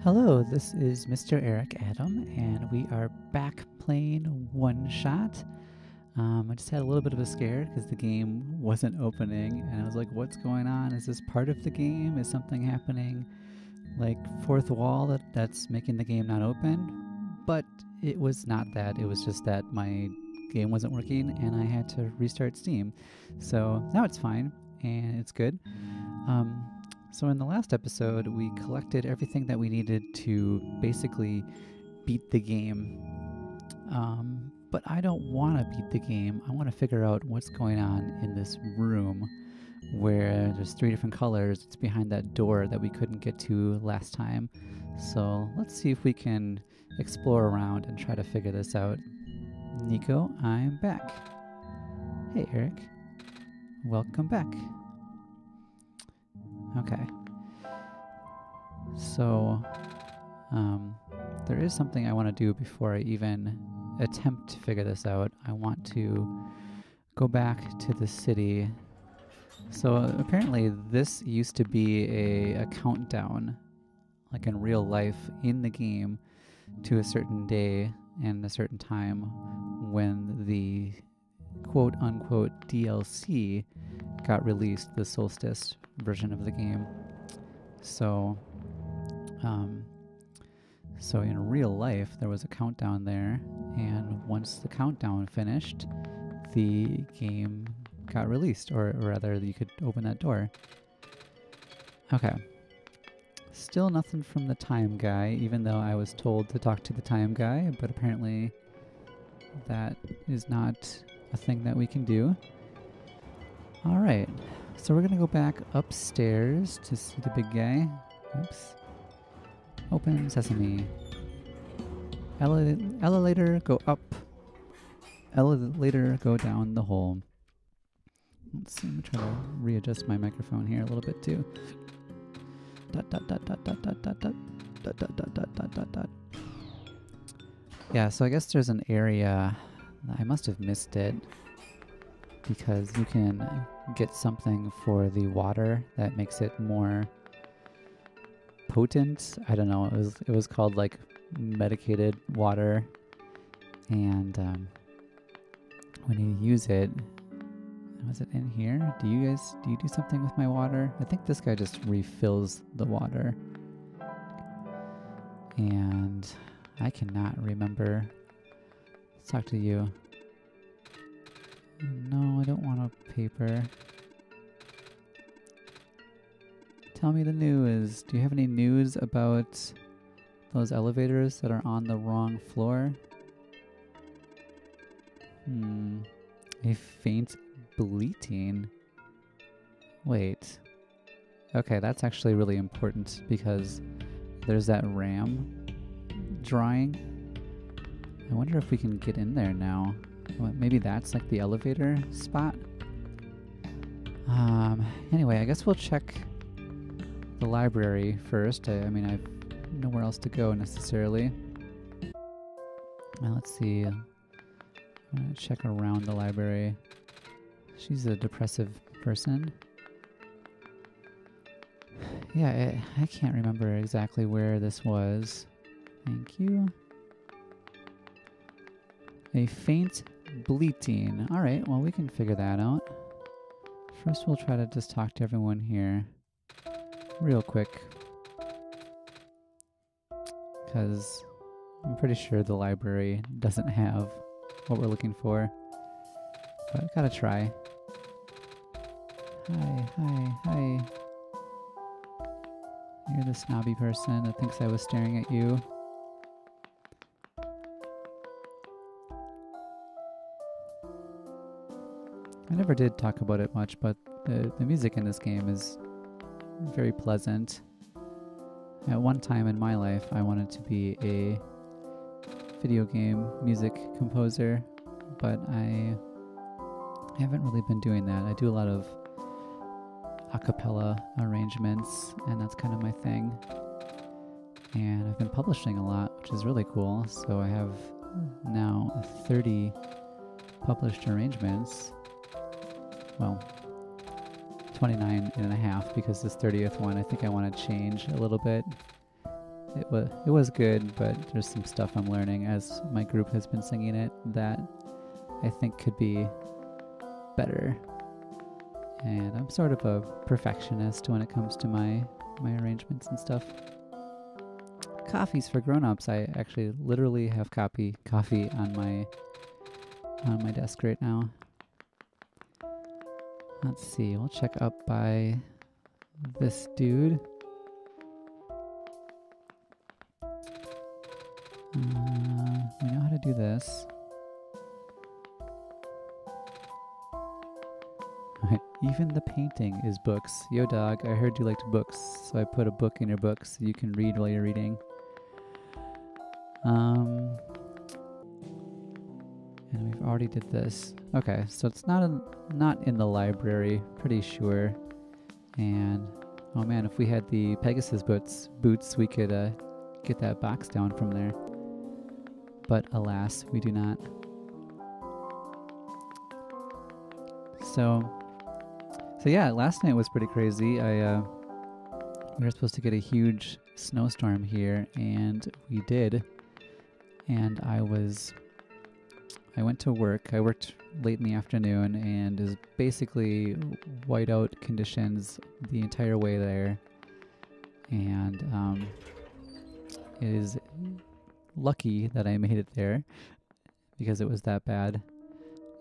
Hello, this is Mr. Eric Adam, and we are back playing OneShot. I just had a little bit of a scare because the game wasn't opening, and I was like, what's going on? Is this part of the game? Is something happening, like fourth wall that's making the game not open? But it was not that. It was just that my game wasn't working, and I had to restart Steam. So now it's fine, and it's good. So in the last episode, we collected everything that we needed to basically beat the game. But I don't want to beat the game. I want to figure out what's going on in this room where there's 3 different colors. It's behind that door that we couldn't get to last time. So let's see if we can explore around and try to figure this out. Nico, I'm back. Hey, Eric. Welcome back. Okay. So, there is something I want to do before I even attempt to figure this out. I want to go back to the city. So apparently this used to be a countdown, like in real life in the game, to a certain day and a certain time when the quote-unquote DLC got released, the Solstice version of the game. So in real life there was a countdown there, and once the countdown finished, the game got released, or rather you could open that door. Okay. Still nothing from the time guy, even though I was told to talk to the time guy, but apparently that is not a thing that we can do. Alright, so we're gonna go back upstairs to see the big guy. Oops. Open sesame. Elevator go up. Elevator go down the hole. Let's see, I'm trying to readjust my microphone here a little bit too. Dot dot dot dot dot dot dot dot dot dot dot dot dot dot dot. Yeah, so I guess there's an area. I must have missed it because you can get something for the water that makes it more potent. I don't know. It was called like medicated water, and when you use it, was it in here? Do you do something with my water? I think this guy just refills the water, and I cannot remember. Let's talk to you. No, I don't want a paper. Tell me the news. Do you have any news about those elevators that are on the wrong floor? A faint bleating. Wait. Okay, that's actually really important because there's that ram drawing. I wonder if we can get in there now. Maybe that's like the elevator spot. Anyway, I guess we'll check the library first. I mean, I've nowhere else to go necessarily. Now let's see. I'm gonna check around the library. She's a depressive person. Yeah, I can't remember exactly where this was. Thank you. A faint bleating. Alright, well we can figure that out. First we'll try to just talk to everyone here real quick, because I'm pretty sure the library doesn't have what we're looking for, but I gotta try. Hi. You're the snobby person that thinks I was staring at you. I never did talk about it much, but the music in this game is very pleasant. At one time in my life, I wanted to be a video game music composer, but I haven't really been doing that. I do a lot of a cappella arrangements, and that's kind of my thing. And I've been publishing a lot, which is really cool. So I have now 30 published arrangements. Well, 29 and a half, because this 30th one I think I want to change a little bit. it was good, but there's some stuff I'm learning as my group has been singing it that I think could be better. And I'm sort of a perfectionist when it comes to my arrangements and stuff. Coffees for grown-ups. I actually literally have coffee on my desk right now. Let's see. We'll check up by this dude. We know how to do this. Even the painting is books. Yo, dog, I heard you liked books, so I put a book in your book so you can read while you're reading. And we've already did this. Okay, so it's not in the library, pretty sure. And oh man, if we had the Pegasus boots, we could get that box down from there. But alas, we do not. So yeah, last night was pretty crazy. We were supposed to get a huge snowstorm here, and we did. And I went to work. I worked late in the afternoon, and it was basically whiteout conditions the entire way there. And it is lucky that I made it there because it was that bad.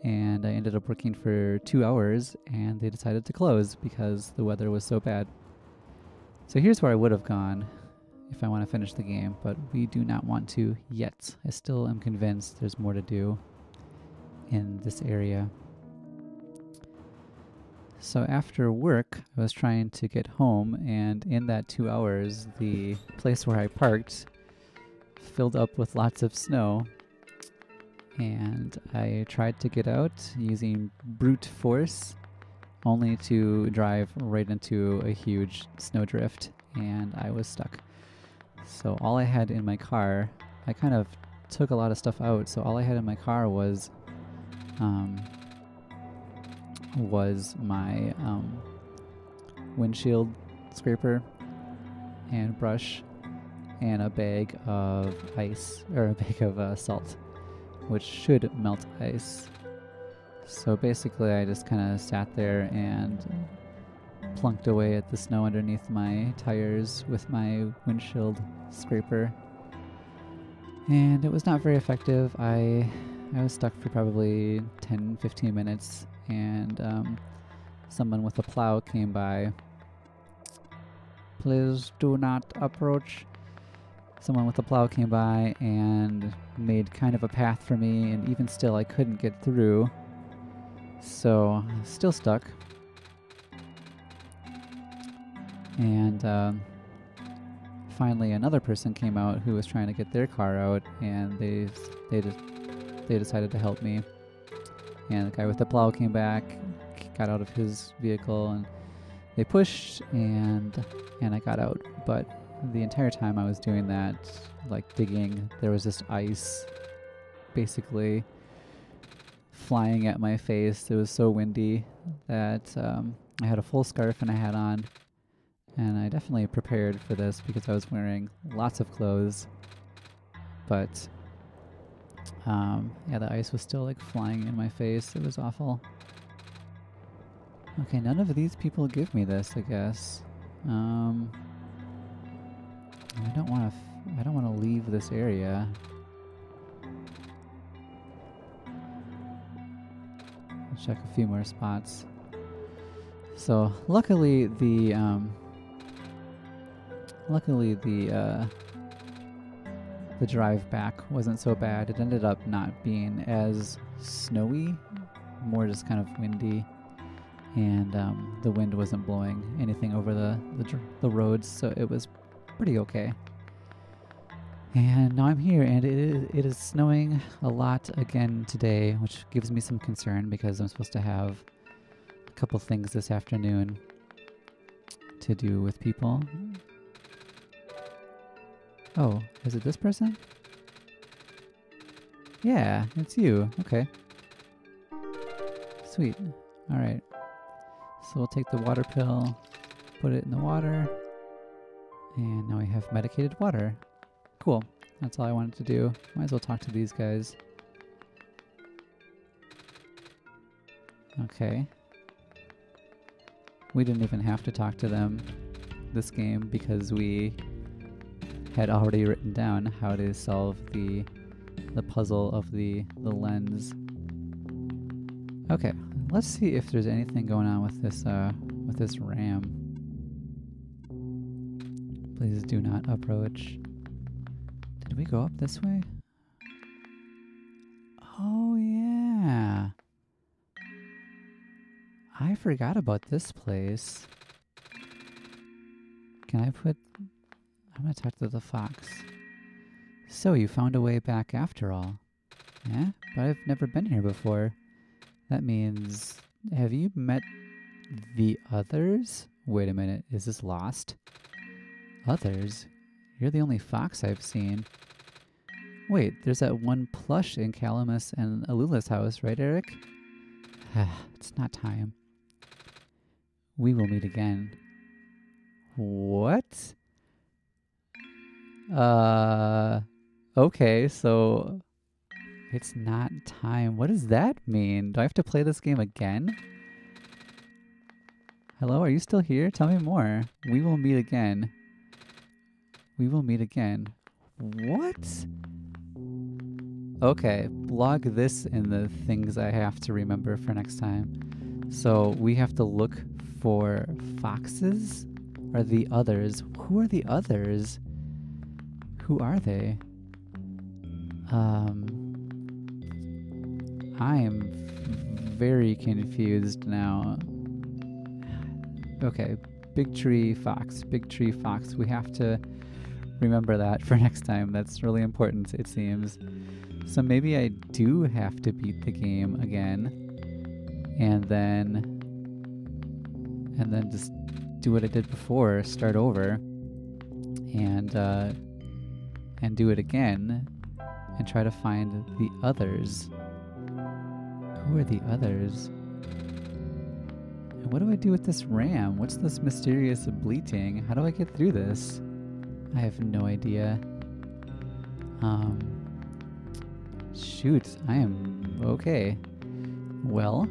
And I ended up working for 2 hours, and they decided to close because the weather was so bad. So here's where I would have gone if I want to finish the game, but we do not want to yet. I still am convinced there's more to do in this area. So after work, I was trying to get home, and in that 2 hours, the place where I parked filled up with lots of snow. And I tried to get out using brute force, only to drive right into a huge snowdrift, and I was stuck. So all I had in my car, I kind of took a lot of stuff out, so all I had in my car was my windshield scraper and brush and a bag of ice, or a bag of salt, which should melt ice. So basically I just kind of sat there and plunked away at the snow underneath my tires with my windshield scraper. And it was not very effective. I was stuck for probably 10-15 minutes, and someone with a plow came by. Please do not approach. Someone with a plow came by and made kind of a path for me, and even still I couldn't get through. So, still stuck. And finally another person came out who was trying to get their car out, and they decided to help me. And the guy with the plow came back, got out of his vehicle, and they pushed, and I got out. But the entire time I was doing that, like digging, there was just ice basically flying at my face. It was so windy that I had a full scarf and a hat on, and I definitely prepared for this because I was wearing lots of clothes. But yeah, the ice was still like flying in my face. It was awful. Okay, none of these people give me this, I guess. I don't want to leave this area. I'll check a few more spots. So luckily the drive back wasn't so bad. It ended up not being as snowy, more just kind of windy, and the wind wasn't blowing anything over the roads, so it was pretty okay. And now I'm here, and it is snowing a lot again today, which gives me some concern because I'm supposed to have a couple things this afternoon to do with people. Oh, is it this person? Yeah, it's you. Okay. Sweet. Alright. So we'll take the water pill, put it in the water, And now we have medicated water. Cool. That's all I wanted to do. Might as well talk to these guys. Okay. We didn't even have to talk to them this game because we had already written down how to solve the puzzle of the lens. Okay, let's see if there's anything going on with this RAM. Please do not approach. Did we go up this way? Oh yeah. I forgot about this place. Can I put... I'm gonna talk to the fox. So you found a way back after all. Yeah, but I've never been here before. That means... Have you met the others? Wait a minute, is this lost? Others? You're the only fox I've seen. Wait, there's that one plush in Calamus and Alula's house, right, Eric? It's not time. We will meet again. What? Okay, so it's not time. What does that mean? Do I have to play this game again? Hello, are you still here? Tell me more. We will meet again. We will meet again. What? Okay, log this in the things I have to remember for next time. So we have to look for foxes? Or the others? Who are the others? Who are they? I am very confused now. Okay, big tree fox, big tree fox. We have to remember that for next time. That's really important, it seems. So maybe I do have to beat the game again, and then just do what I did before, start over, and do it again, and try to find the others. Who are the others? And what do I do with this RAM? What's this mysterious bleating? How do I get through this? I have no idea. Shoot, I am okay. Well,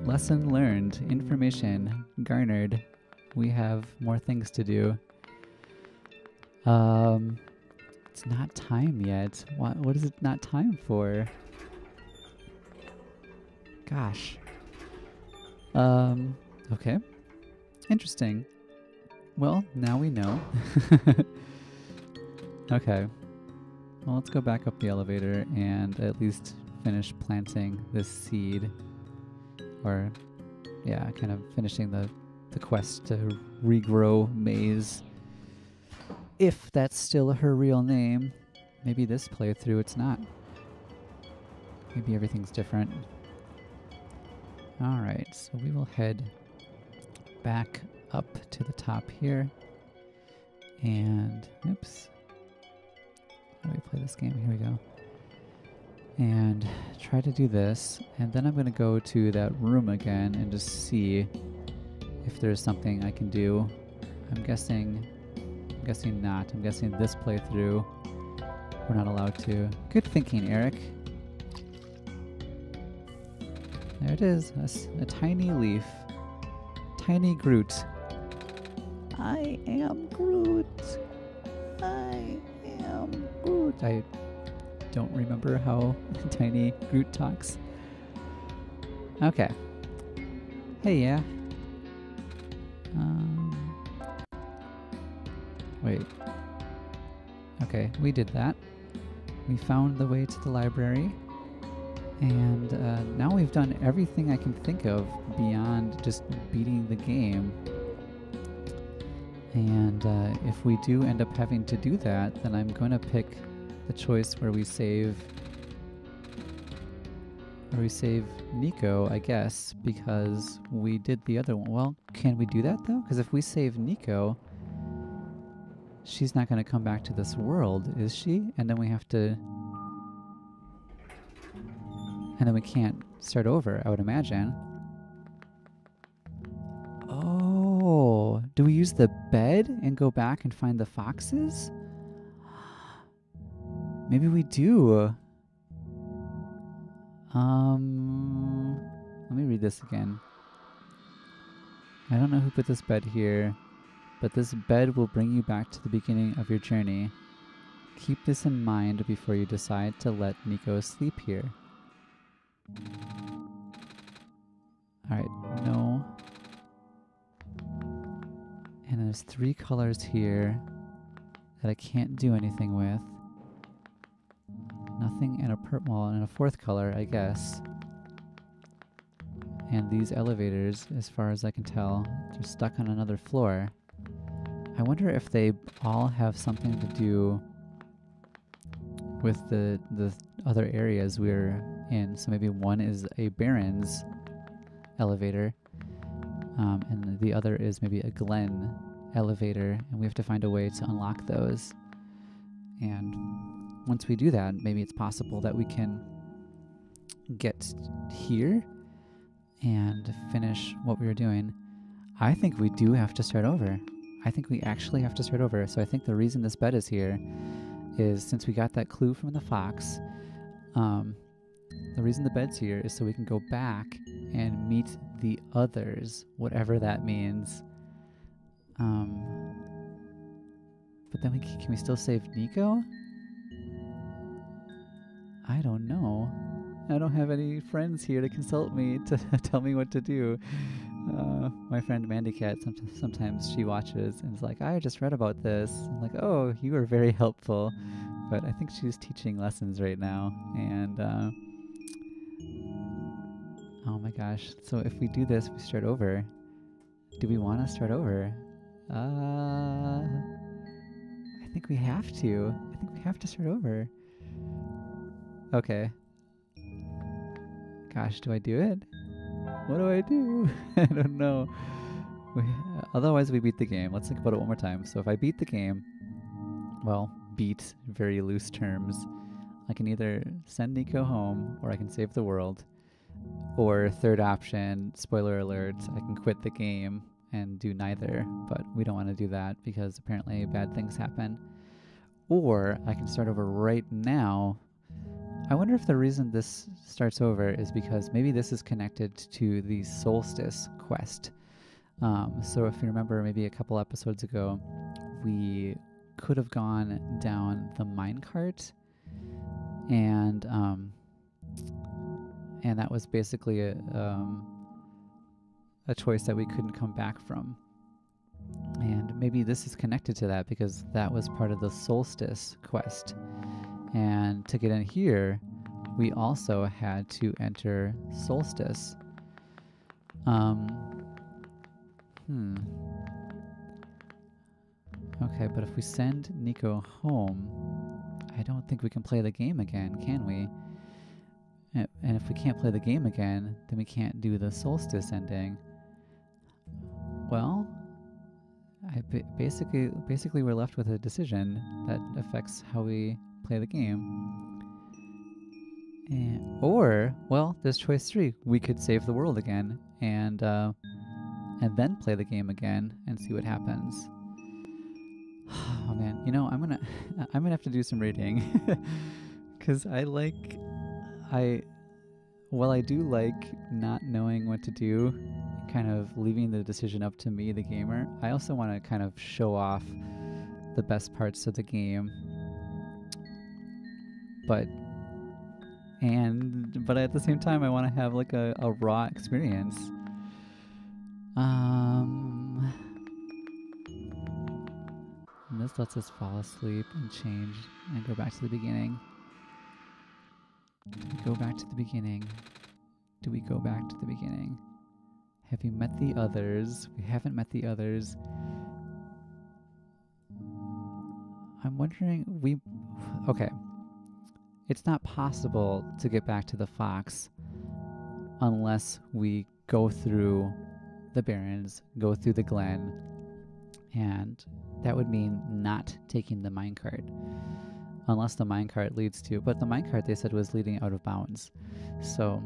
lesson learned, information garnered. We have more things to do. It's not time yet. What is it not time for? Gosh. Okay. Interesting. Well, now we know. Okay. Well, let's go back up the elevator and at least finish planting this seed. Or, yeah, kind of finishing the quest to regrow Maize. If that's still her real name. Maybe this playthrough it's not. Maybe everything's different. Alright, so we will head back up to the top here. And, oops. How do we play this game? Here we go. And try to do this. And then I'm going to go to that room again and just see if there's something I can do. I'm guessing not. I'm guessing this playthrough we're not allowed to. Good thinking, Eric. There it is. A tiny leaf. Tiny Groot. I am Groot. I am Groot. I don't remember how Tiny Groot talks. Okay. Hey, yeah. Wait. Okay, we did that. We found the way to the library. And now we've done everything I can think of beyond just beating the game. And if we do end up having to do that, then I'm going to pick the choice where we save Nico, I guess, because we did the other one. Well, can we do that though? Because if we save Nico, she's not going to come back to this world, is she? And then we have to... And then we can't start over, I would imagine. Oh... Oh, do we use the bed and go back and find the foxes? Maybe we do. Let me read this again. I don't know who put this bed here, but this bed will bring you back to the beginning of your journey. Keep this in mind before you decide to let Nico sleep here. Alright, no. And there's 3 colors here that I can't do anything with. Nothing in a purple, and a 4th color, I guess. And these elevators, as far as I can tell, they're stuck on another floor. I wonder if they all have something to do with the other areas we're in. So maybe one is a Baron's elevator, and the other is maybe a Glen elevator, and we have to find a way to unlock those. And once we do that, maybe it's possible that we can get here and finish what we were doing. I think we do have to start over. I think we actually have to start over. So I think the reason this bed is here is since we got that clue from the fox, the reason the bed's here is so we can go back and meet the others, whatever that means. But then can we still save Nico? I don't know. I don't have any friends here to consult me to tell me what to do. My friend Mandy Cat, sometimes she watches and is like, I just read about this. I'm like, oh, you were very helpful. But I think she's teaching lessons right now. And, oh my gosh. So if we do this, we start over. Do we want to start over? I think we have to. I think we have to start over. Okay. Gosh, do I do it? What do I do? I don't know. Otherwise, we beat the game. Let's think about it one more time. So if I beat the game, well, beat, very loose terms, I can either send Nico home or I can save the world. Or third option, spoiler alert, I can quit the game and do neither. But we don't want to do that because apparently bad things happen. Or I can start over right now. I wonder if the reason this starts over is because maybe this is connected to the Solstice quest. So if you remember, maybe a couple episodes ago, we could have gone down the minecart, and that was basically a choice that we couldn't come back from. And maybe this is connected to that because that was part of the Solstice quest. And to get in here, we also had to enter Solstice. Okay, but if we send Nico home, I don't think we can play the game again, can we? And if we can't play the game again, then we can't do the Solstice ending. Well, basically we're left with a decision that affects how we play the game. Or, well, there's choice 3. We could save the world again and then play the game again and see what happens. Oh man, you know, I'm gonna have to do some rating because I do like not knowing what to do, kind of leaving the decision up to me, the gamer. I also want to kind of show off the best parts of the game, but at the same time I want to have like a raw experience. And this lets us fall asleep and change and go back to the beginning. Do we go back to the beginning? Do we go back to the beginning? Have you met the others? We haven't met the others. I'm wondering, okay. It's not possible to get back to the fox unless we go through the Barrens, go through the Glen, and that would mean not taking the minecart. Unless the minecart leads to, but the minecart they said was leading out of bounds. So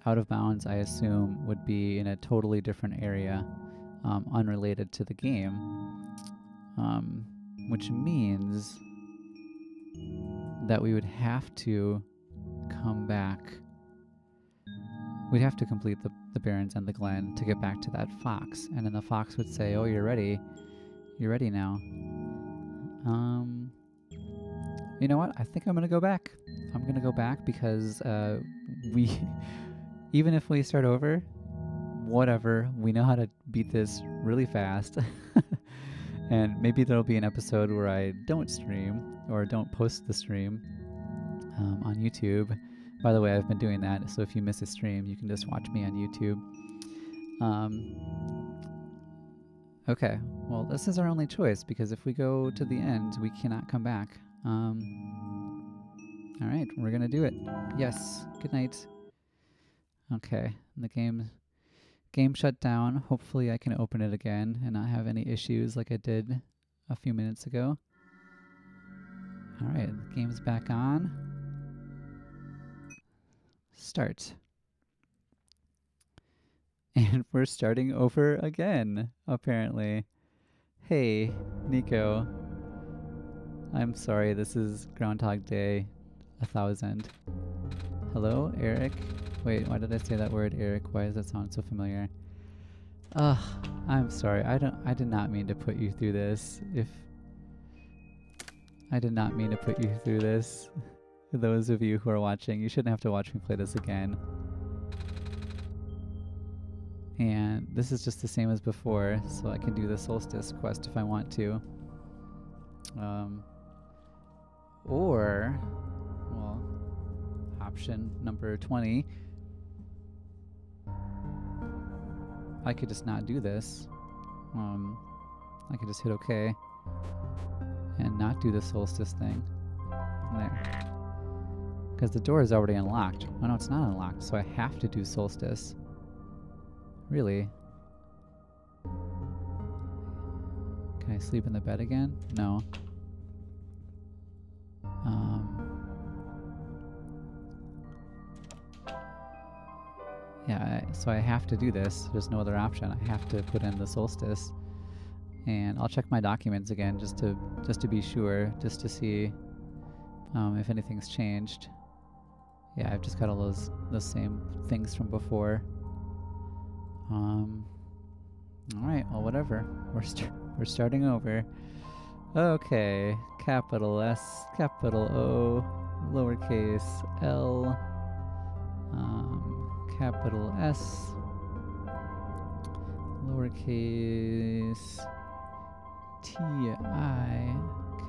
out of bounds, I assume, would be in a totally different area. unrelated to the game, which means that we would have to come back. We'd have to complete the Barrens and the Glen to get back to that fox, and then the fox would say, "Oh, you're ready. You're ready now." You know what? I think I'm gonna go back. I'm gonna go back because we, even if we start over, whatever, we know how to beat this really fast. And maybe there'll be an episode where I don't stream or don't post the stream on YouTube. By the way, I've been doing that, so if you miss a stream, you can just watch me on YouTube. Okay, well, this is our only choice, because if we go to the end, we cannot come back. All right, we're gonna do it. Yes, good night. Okay, the game shut down. Hopefully I can open it again and not have any issues like I did a few minutes ago. All right, the game's back on. Start. And we're starting over again, apparently. Hey, Nico. I'm sorry, this is Groundhog Day 1000. Hello, Eric? Wait, why did I say that word, Eric? Why does that sound so familiar? Ugh, I'm sorry. I did not mean to put you through this. I did not mean to put you through this. For those of you who are watching, you shouldn't have to watch me play this again. And this is just the same as before, so I can do the Solstice quest if I want to. Or, well, option number 20, I could just not do this. I could just hit OK and not do the Solstice thing. There. Because the door is already unlocked. Oh no, it's not unlocked, so I have to do Solstice. Really? Can I sleep in the bed again? No. Yeah, so I have to do this. There's no other option. I have to put in the Solstice. And I'll check my documents again just to be sure, just to see if anything's changed. Yeah, I've just got all those same things from before. Alright, well, whatever. We're starting over. Okay, capital S, capital O, lowercase l, capital S, lowercase t-i,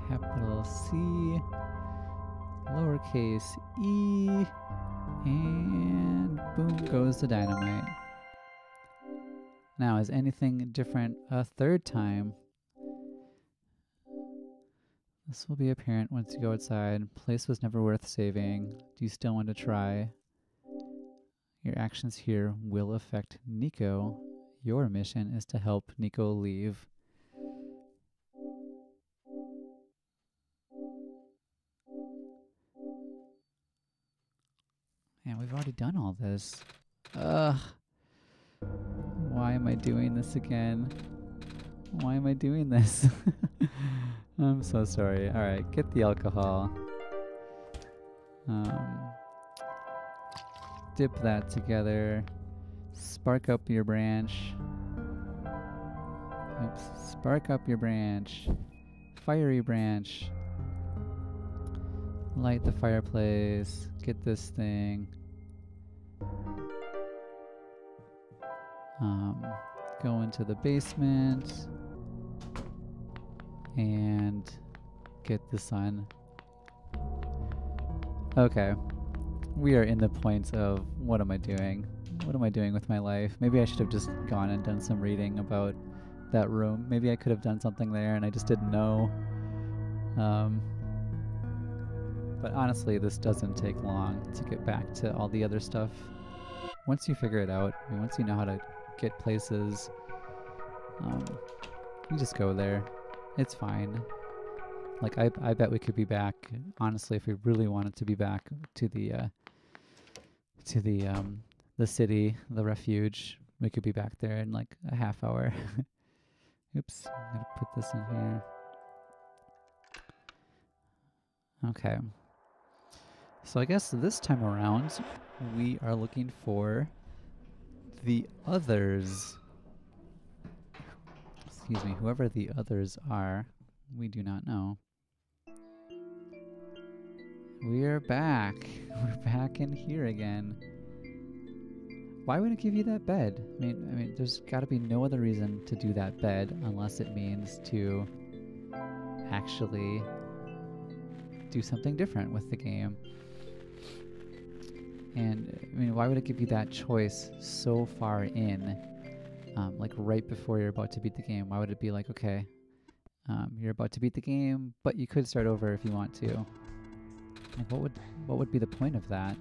capital C, lowercase e, and boom goes the dynamite. Now, is anything different a third time? This will be apparent once you go outside. Place was never worth saving. Do you still want to try? Your actions here will affect Nico. Your mission is to help Nico leave. Man, we've already done all this. Ugh. Why am I doing this again? Why am I doing this? I'm so sorry. Alright, get the alcohol. Dip that together. Spark up your branch. Oops. Spark up your branch. Fiery branch. Light the fireplace. Get this thing. Go into the basement and get the sun. Okay, we are in the point of what am I doing? What am I doing with my life? Maybe I should have just gone and done some reading about that room. Maybe I could have done something there and I just didn't know. But honestly, this doesn't take long to get back to all the other stuff. Once you figure it out, I mean, once you know how to get places, you just go there. It's fine. Like I bet we could be back, honestly, if we really wanted to be back to the city, the refuge. We could be back there in like a half hour. Oops, I'm gonna put this in here. Okay. So I guess this time around, we are looking for the others. Excuse me, whoever the others are, we do not know. We are back. We're back in here again. Why would it give you that bed? I mean, there's got to be no other reason to do that bed unless it means to actually do something different with the game. And I mean, why would it give you that choice so far in, like right before you're about to beat the game? Why would it be like, okay, you're about to beat the game, but you could start over if you want to? Like, what would be the point of that?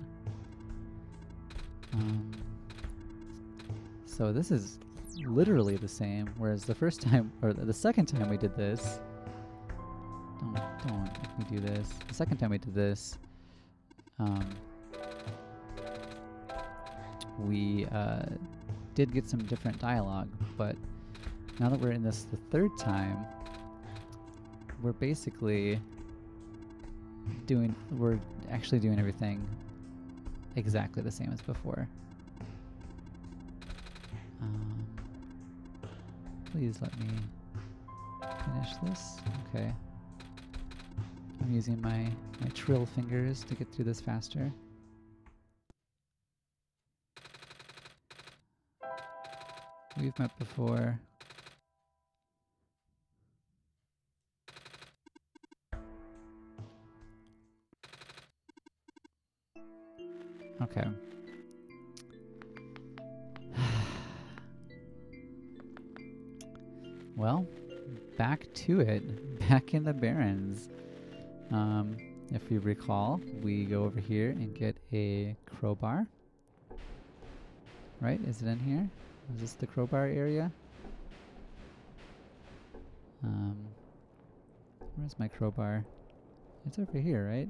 So this is literally the same, whereas the first time, or the second time we did this, don't make me do this. The second time we did this, we did get some different dialogue, but now that we're in this the third time, we're basically we're actually doing everything exactly the same as before. Please let me finish this. Okay. I'm using my trill fingers to get through this faster. We've met before. Okay. Well, back to it. Back in the Barrens. If we recall, we go over here and get a crowbar. Right? Is it in here? Is this the crowbar area? Where's my crowbar? It's over here, right?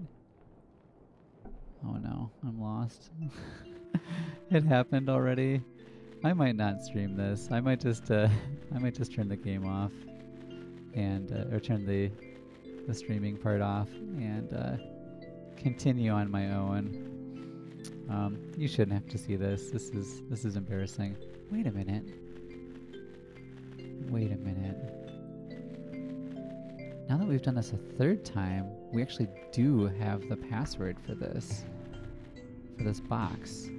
Oh no, I'm lost. It happened already. I might not stream this. I might just turn the game off and or turn the streaming part off and continue on my own. You shouldn't have to see this. This is embarrassing. Wait a minute. Wait a minute. Now that we've done this a third time, we actually do have the password for this box.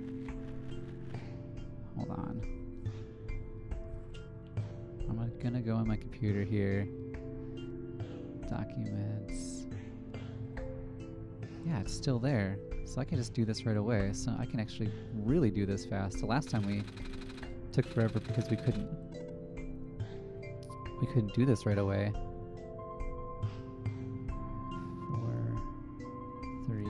Hold on. I'm gonna go on my computer here. Documents. Yeah, it's still there. So I can just do this right away. So I can actually really do this fast. The last time we took forever because we couldn't do this right away. 4, 3.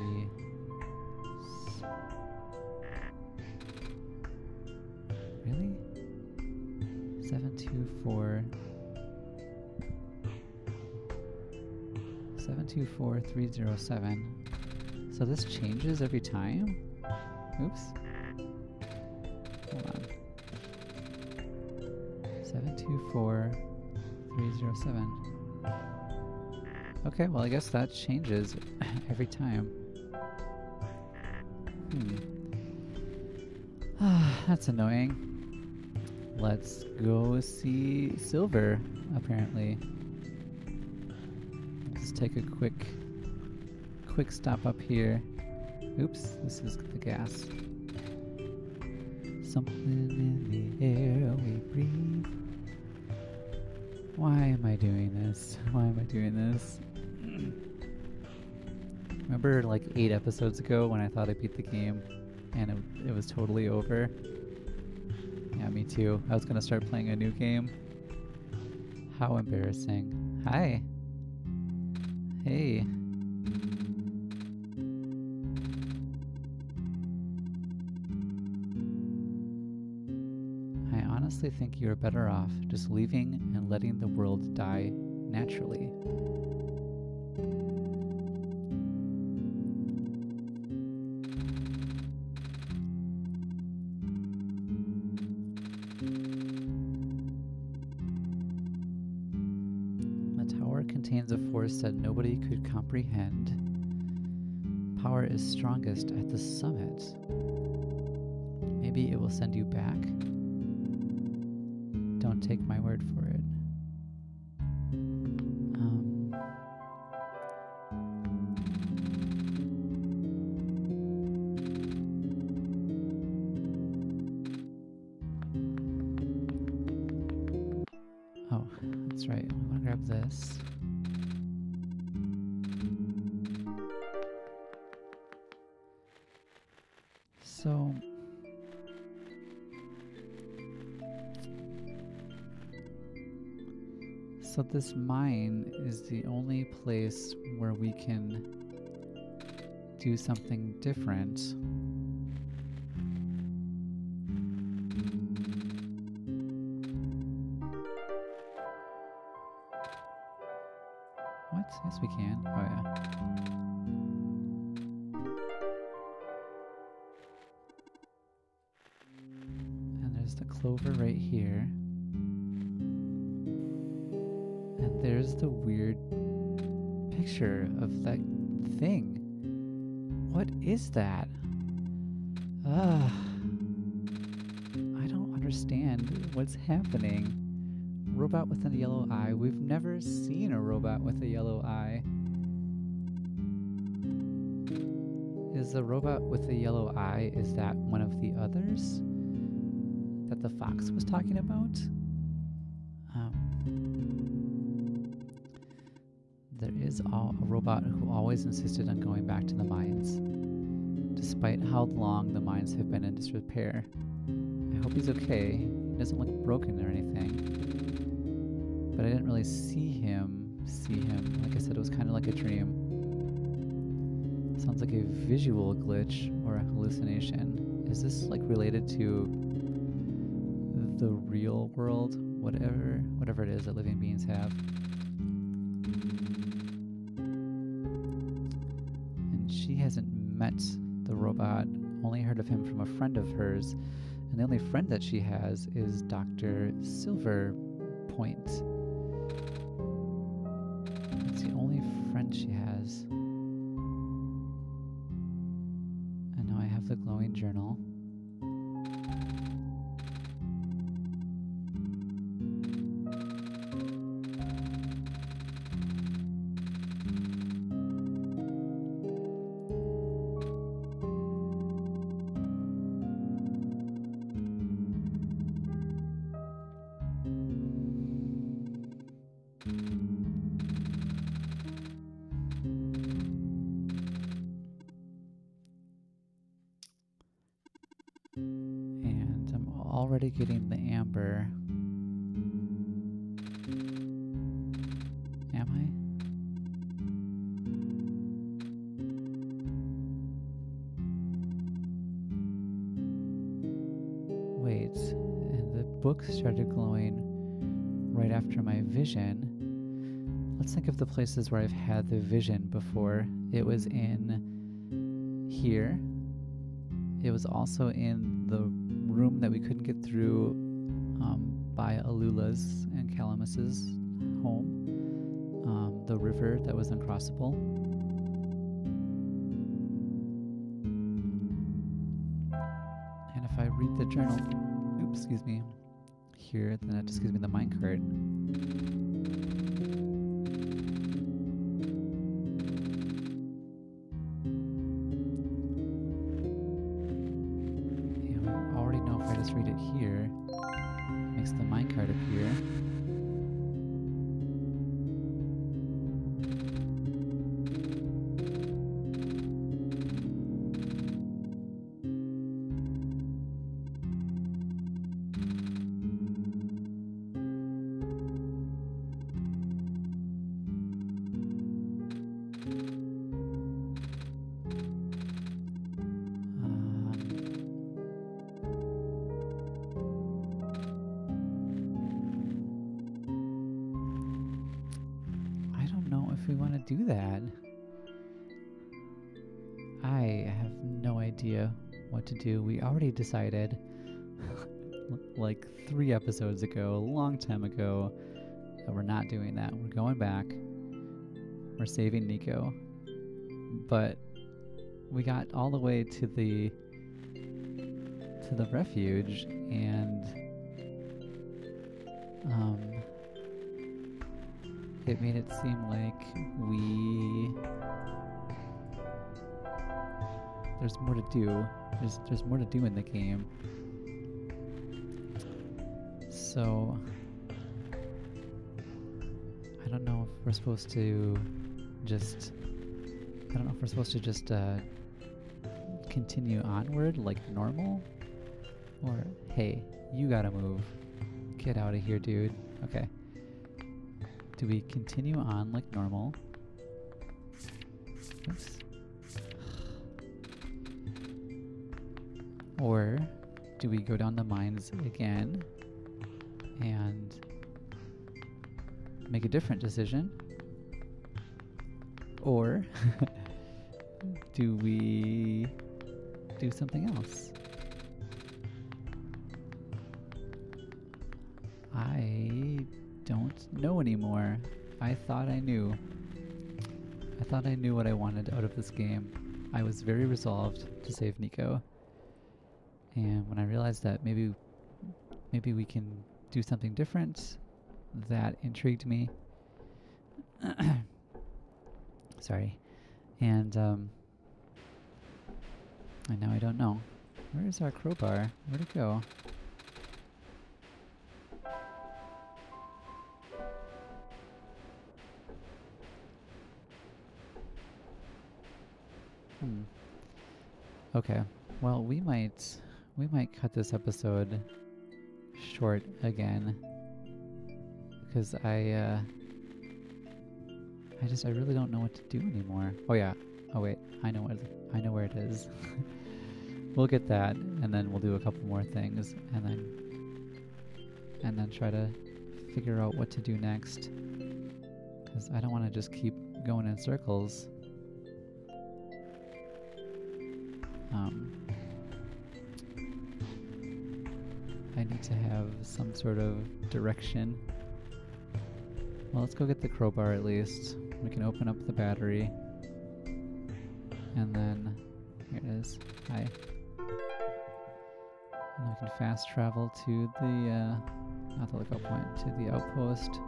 Really? 724. 724307. So this changes every time? Oops. Hold on. 724307. Okay, well I guess that changes every time. That's annoying. Let's go see Silver, apparently. Let's take a quick stop up here. Oops, this is the gas. Something in the air we breathe. Why am I doing this? Why am I doing this? Remember like 8 episodes ago when I thought I beat the game and it was totally over? Yeah, me too. I was gonna start playing a new game. How embarrassing. Hi. Hey. I honestly think you're better off just leaving and letting the world die naturally. remains a force that nobody could comprehend. Power is strongest at the summit. Maybe it will send you back. Don't take my word for it. Oh, that's right. I want to grab this. So this mine is the only place where we can do something different. What? Yes, we can. Oh, yeah. And there's the clover right here. And there's the weird picture of that thing. What is that? I don't understand what's happening. Robot with a yellow eye. We've never seen a robot with a yellow eye. Is the robot with the yellow eye, is that one of the others that the fox was talking about? There is a robot who always insisted on going back to the mines, despite how long the mines have been in disrepair. I hope he's okay. He doesn't look broken or anything. But I didn't really see him. Like I said, it was kind of like a dream. Sounds like a visual glitch or a hallucination. Is this like related to the real world? Whatever it is that living beings have. And she hasn't met the robot, only heard of him from a friend of hers. And the only friend that she has is Dr. Silverpoint. That's the only friend she has. And now I have the glowing journal. Already getting the amber. Am I? Wait, and the book started glowing right after my vision. Let's think of the places where I've had the vision before. It was in here. It was also in the room that we couldn't get through by Alula's and Calamus's home. The river that was uncrossable. And if I read the journal, here, then that just gives me the minecart. Read it here, makes the minecart appear. If we want to do that. I have no idea what to do. We already decided like 3 episodes ago, a long time ago, that we're not doing that. We're going back. we're saving Nico, but we got all the way to the refuge, and it made it seem like there's more to do. There's more to do in the game. So I don't know if we're supposed to just continue onward like normal, or hey, you gotta move. Get out of here, dude. Okay. Do we continue on like normal? Oops. Or do we go down the mines again and make a different decision? Or do we do something else? I don't know anymore. I thought I knew. I thought I knew what I wanted out of this game. I was very resolved to save Nico. And when I realized that maybe we can do something different, that intrigued me. Sorry. And now I don't know. Where is our crowbar? Where'd it go? Okay. Well, we might cut this episode short again, because I really don't know what to do anymore. Oh yeah. Oh wait. I know where it is. We'll get that, and then we'll do a couple more things, and then try to figure out what to do next, because I don't want to just keep going in circles. I need to have some sort of direction. Well, let's go get the crowbar at least. We can open up the battery. And then, here it is. Hi. And we can fast travel to the, not the lookout point, to the outpost.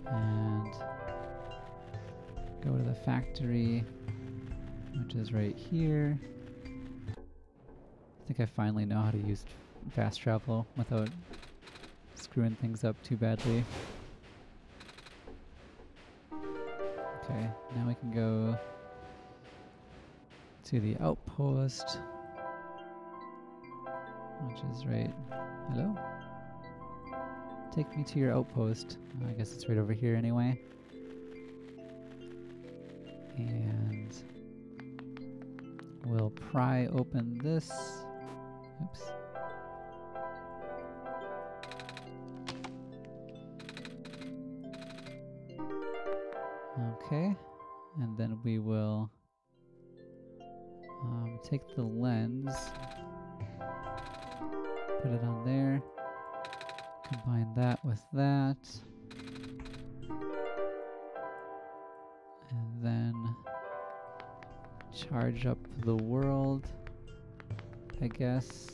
And go to the factory, which is right here. I think I finally know how to use fast travel without screwing things up too badly. Okay, now we can go to the outpost, which is right... Hello? Take me to your outpost. I guess it's right over here anyway. And we'll pry open this. Oops. Okay, and then we will take the lens, put it on there, combine that with that, and then charge up the world, I guess.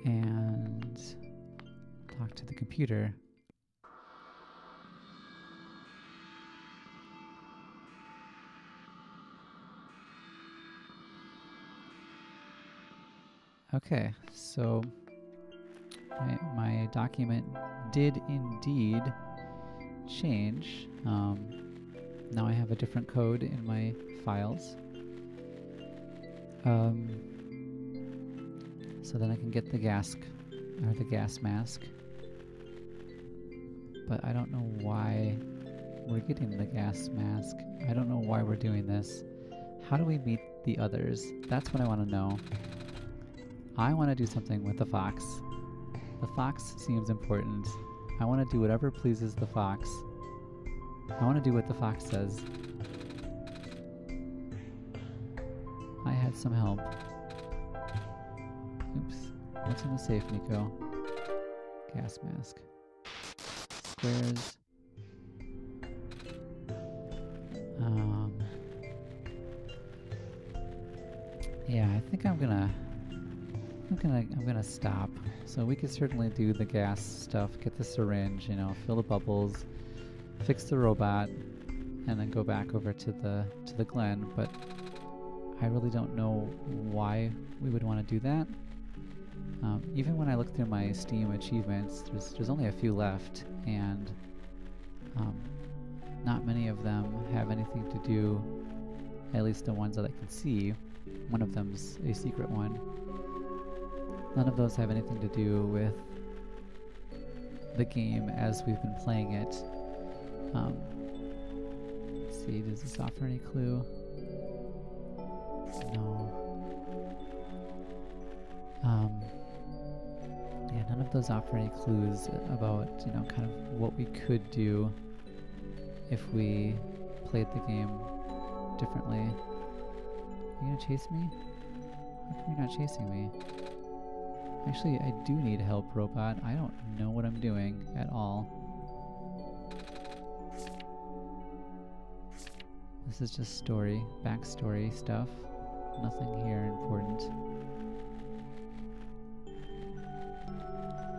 And talk to the computer. Okay, so my document did indeed change. Now I have a different code in my files. So then I can get the gas mask. But I don't know why we're getting the gas mask. I don't know why we're doing this. How do we meet the others? That's what I want to know. I want to do something with the fox. The fox seems important. I want to do whatever pleases the fox. I want to do what the fox says. I had some help. Oops. What's in the safe, Nico? Gas mask. Squares. Yeah, I think I'm gonna stop. So we could certainly do the gas stuff, get the syringe, you know, fill the bubbles, fix the robot, and then go back over to the Glen, but I really don't know why we would want to do that. Even when I look through my Steam achievements, there's only a few left, and not many of them have anything to do, at least the ones that I can see. One of them's a secret one. None of those have anything to do with the game as we've been playing it. Let's see, does this offer any clue? No. Yeah, none of those offer any clues about, you know, kind of what we could do if we played the game differently. Are you gonna chase me? How come you're not chasing me? Actually, I do need help, robot. I don't know what I'm doing at all. This is just story, backstory stuff. Nothing here important.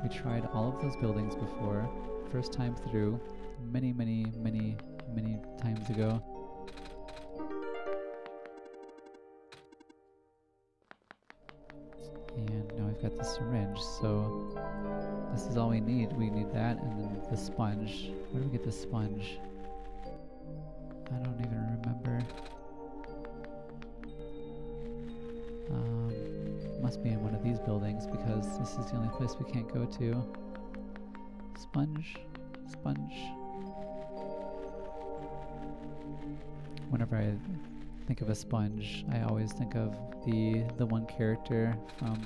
We tried all of those buildings before. First time through. Many times ago. And now we've got the syringe, so this is all we need. We need that, and then the sponge. Where do we get the sponge? I don't even remember. Must be in one of these buildings, because this is the only place we can't go to. Sponge. Whenever I think of a sponge, I always think of the one character from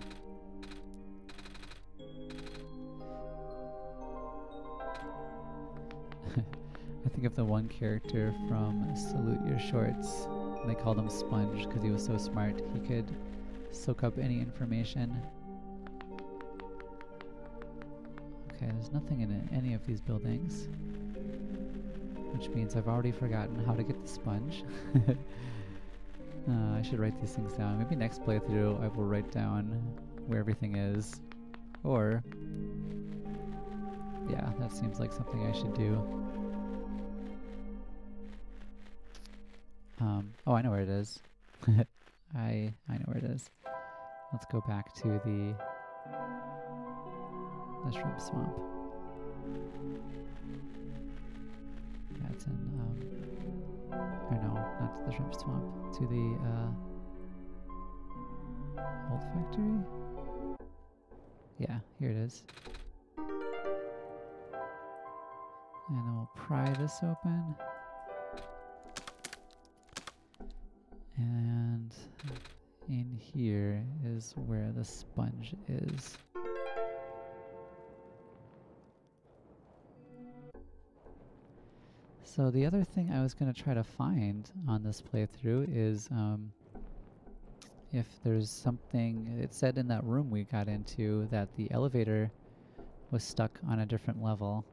I think of the one character from Salute Your Shorts. They called him Sponge because he was so smart he could soak up any information. Okay, there's nothing in any of these buildings, which means I've already forgotten how to get the sponge. I should write these things down. Maybe next playthrough I will write down where everything is. Or, yeah, that seems like something I should do. Oh, I know where it is. I know where it is. Let's go back to the shrimp swamp. That's in, or no, not to the shrimp swamp. To the, old factory? Yeah, here it is. And then we'll pry this open. And in here is where the sponge is. So the other thing I was going to try to find on this playthrough is if there's something. It said in that room we got into that the elevator was stuck on a different level.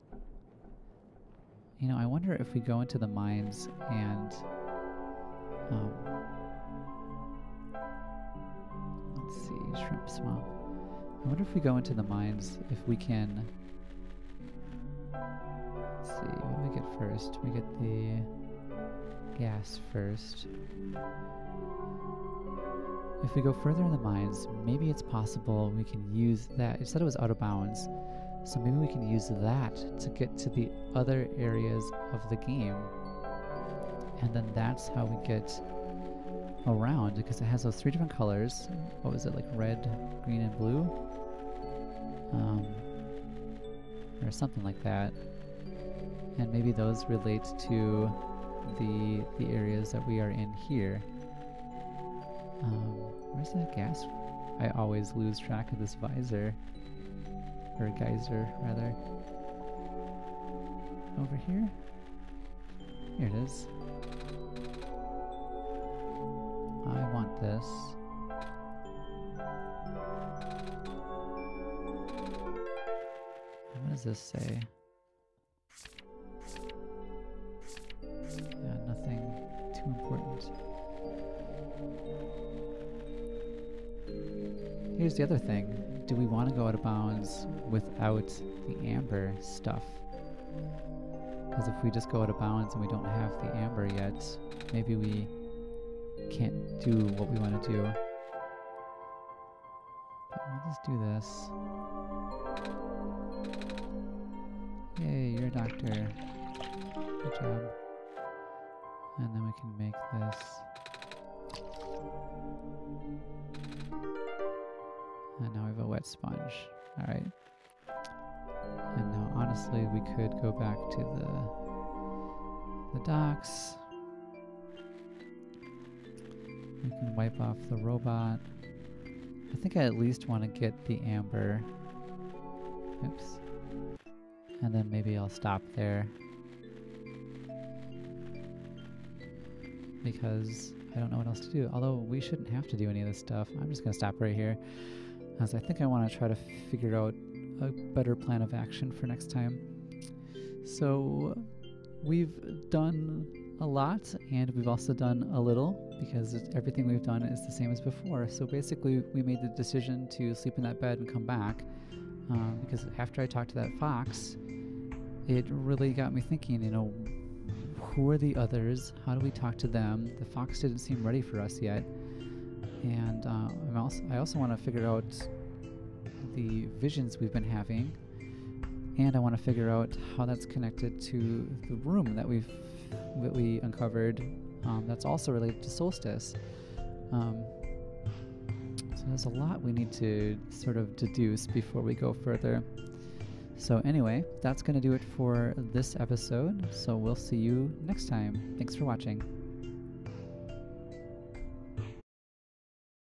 You know, I wonder if we go into the mines and let's see, shrimp swamp. I wonder if we go into the mines, if we can. Let's see, what do we get first? We get the gas first. If we go further in the mines, maybe it's possible we can use that. It said it was out of bounds, so maybe we can use that to get to the other areas of the game. And then that's how we get around, because it has those 3 different colors. What was it, like red, green, and blue? Or something like that. And maybe those relate to the areas that we are in here. Where's that gas? I always lose track of this visor. or geyser rather. Over here? Here it is. I want this. What does this say? Yeah, nothing too important. Here's the other thing. Do we want to go out of bounds without the amber stuff? Because if we just go out of bounds and we don't have the amber yet, maybe we can't do what we want to do. But we'll just do this. Yay, you're a doctor. Good job. And then we can make this. And now we have a wet sponge. Alright. And now honestly we could go back to the docks. We can wipe off the robot. I think I at least want to get the amber. Oops. And then maybe I'll stop there. Because I don't know what else to do. Although we shouldn't have to do any of this stuff. I'm just going to stop right here. As I think I want to try to figure out a better plan of action for next time. So we've done a lot and we've also done a little because everything we've done is the same as before. So basically we made the decision to sleep in that bed and come back because after I talked to that fox, it really got me thinking, you know, who are the others? How do we talk to them? The fox didn't seem ready for us yet. And I also want to figure out the visions we've been having, and I want to figure out how that's connected to the room that we uncovered. That's also related to solstice. So there's a lot we need to sort of deduce before we go further. So anyway, that's going to do it for this episode. So we'll see you next time. Thanks for watching.